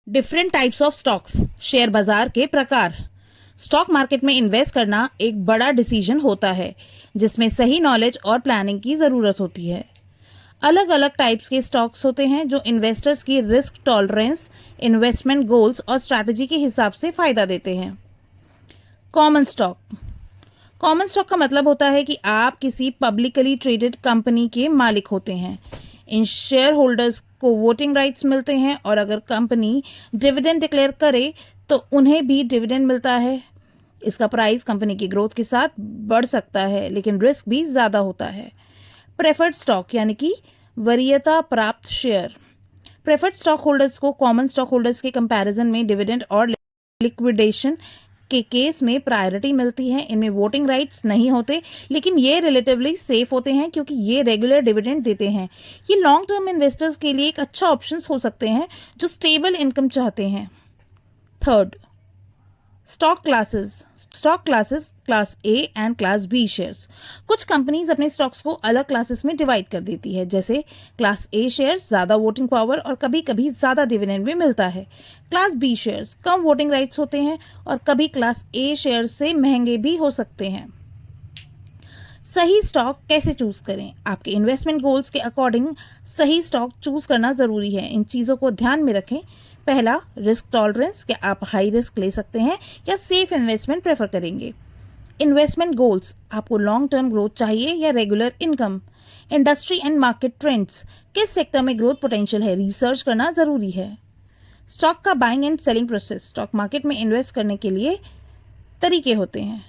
Different types of stocks, share बाजार के प्रकार। स्टॉक मार्केट में इन्वेस्ट करना एक बड़ा डिसीजन होता है जिसमें सही नॉलेज और प्लानिंग की ज़रूरत होती है। अलग अलग टाइप्स के स्टॉक्स होते हैं जो इन्वेस्टर्स की रिस्क टॉलरेंस, इन्वेस्टमेंट गोल्स और स्ट्रैटेजी के हिसाब से फ़ायदा देते हैं। Common stock. कॉमन स्टॉक का मतलब होता है कि आप किसी पब्लिकली ट्रेडेड कंपनी के मालिक होते हैं। इन शेयर होल्डर्स को वोटिंग राइट्स मिलते हैं और अगर कंपनी डिविडेंड डिक्लेयर करे तो उन्हें भी डिविडेंड मिलता है। इसका प्राइस कंपनी की ग्रोथ के साथ बढ़ सकता है लेकिन रिस्क भी ज़्यादा होता है। प्रेफर्ड स्टॉक यानी कि वरीयता प्राप्त शेयर। प्रेफर्ड स्टॉक होल्डर्स को कॉमन स्टॉक होल्डर्स के कंपैरिजन में डिविडेंड और लिक्विडेशन के केस में प्रायोरिटी मिलती है। इनमें वोटिंग राइट्स नहीं होते लेकिन ये रिलेटिवली सेफ होते हैं क्योंकि ये रेगुलर डिविडेंड देते हैं। ये लॉन्ग टर्म इन्वेस्टर्स के लिए एक अच्छा ऑप्शन हो सकते हैं जो स्टेबल इनकम चाहते हैं। Third, stock classes class A and class B shares. कुछ कंपनीज अपने स्टॉक्स को अलग क्लासेस में डिवाइड कर देती है, जैसे क्लास ए शेयर्स ज़्यादा वोटिंग पावर और कभी कभी ज़्यादा डिविडेंड भी मिलता है। क्लास बी शेयर्स कम वोटिंग राइट्स होते हैं और कभी क्लास ए शेयर्स से महंगे भी हो सकते हैं। सही स्टॉक कैसे चूज करें? आपके इन्वेस्टमेंट गोल्स के अकॉर्डिंग सही स्टॉक चूज करना ज़रूरी है। इन चीज़ों को ध्यान में रखें। पहला, रिस्क टॉलरेंस, क्या आप हाई रिस्क ले सकते हैं या सेफ इन्वेस्टमेंट प्रेफर करेंगे? इन्वेस्टमेंट गोल्स, आपको लॉन्ग टर्म ग्रोथ चाहिए या regular income? Industry and market trends, किस सेक्टर में ग्रोथ पोटेंशियल है, रिसर्च करना ज़रूरी है। स्टॉक का buying and selling process, stock market में इन्वेस्ट करने के लिए तरीके होते हैं।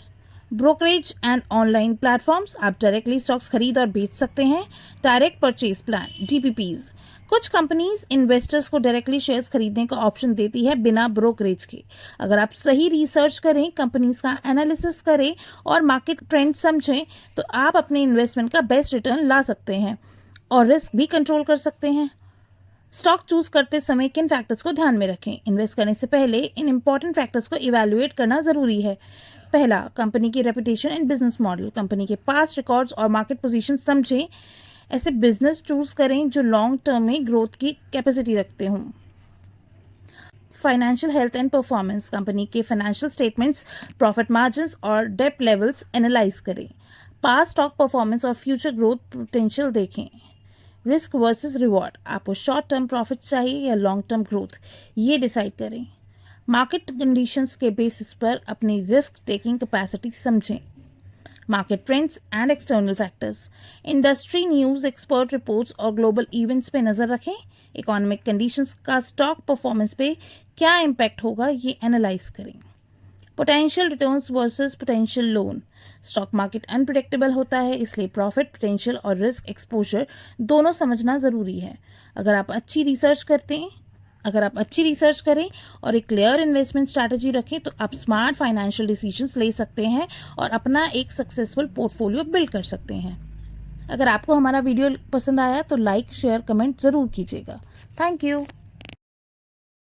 ब्रोकरेज एंड ऑनलाइन प्लेटफॉर्म्स, आप डायरेक्टली स्टॉक्स खरीद और बेच सकते हैं। डायरेक्ट परचेज प्लान, डीपीपीज, कुछ कंपनीज इन्वेस्टर्स को डायरेक्टली शेयर्स खरीदने का ऑप्शन देती है बिना ब्रोकरेज के। अगर आप सही रिसर्च करें, कंपनीज का एनालिसिस करें और मार्केट ट्रेंड समझें तो आप अपने इन्वेस्टमेंट का बेस्ट रिटर्न ला सकते हैं और रिस्क भी कंट्रोल कर सकते हैं। स्टॉक चूज करते समय किन फैक्टर्स को ध्यान में रखें? इन्वेस्ट करने से पहले इन इंपॉर्टेंट फैक्टर्स को इवैल्यूएट करना ज़रूरी है। पहला, कंपनी की reputation and business model, company के पास्ट रिकॉर्ड्स और मार्केट पोजीशन समझें। ऐसे बिजनेस चूज करें जो लॉन्ग टर्म में ग्रोथ की कैपेसिटी रखते हों। Financial health and performance, company के फाइनेंशियल स्टेटमेंट्स, प्रॉफिट मार्जिन्स और डेट लेवल्स एनालाइज करें। पास्ट स्टॉक परफॉर्मेंस और फ्यूचर ग्रोथ पोटेंशियल देखें। रिस्क वर्सेस रिवॉर्ड, आपको शॉर्ट टर्म प्रॉफिट चाहिए या लॉन्ग टर्म ग्रोथ, ये डिसाइड करें। मार्केट कंडीशंस के बेसिस पर अपनी रिस्क टेकिंग कैपेसिटी समझें। Market trends and external factors, industry news, expert reports और ग्लोबल इवेंट्स पे नज़र रखें। इकोनॉमिक कंडीशंस का स्टॉक परफॉर्मेंस पे क्या इम्पैक्ट होगा, ये एनालाइज करें। Potential returns versus potential loan, stock market unpredictable होता है इसलिए प्रॉफिट पोटेंशियल और रिस्क एक्सपोजर दोनों समझना ज़रूरी है। अगर आप अच्छी रिसर्च करें और एक क्लियर इन्वेस्टमेंट स्ट्रैटेजी रखें तो आप स्मार्ट फाइनेंशियल डिसीजंस ले सकते हैं और अपना एक सक्सेसफुल पोर्टफोलियो बिल्ड कर सकते हैं। अगर आपको हमारा वीडियो पसंद आया तो लाइक, शेयर, कमेंट ज़रूर कीजिएगा। Thank you.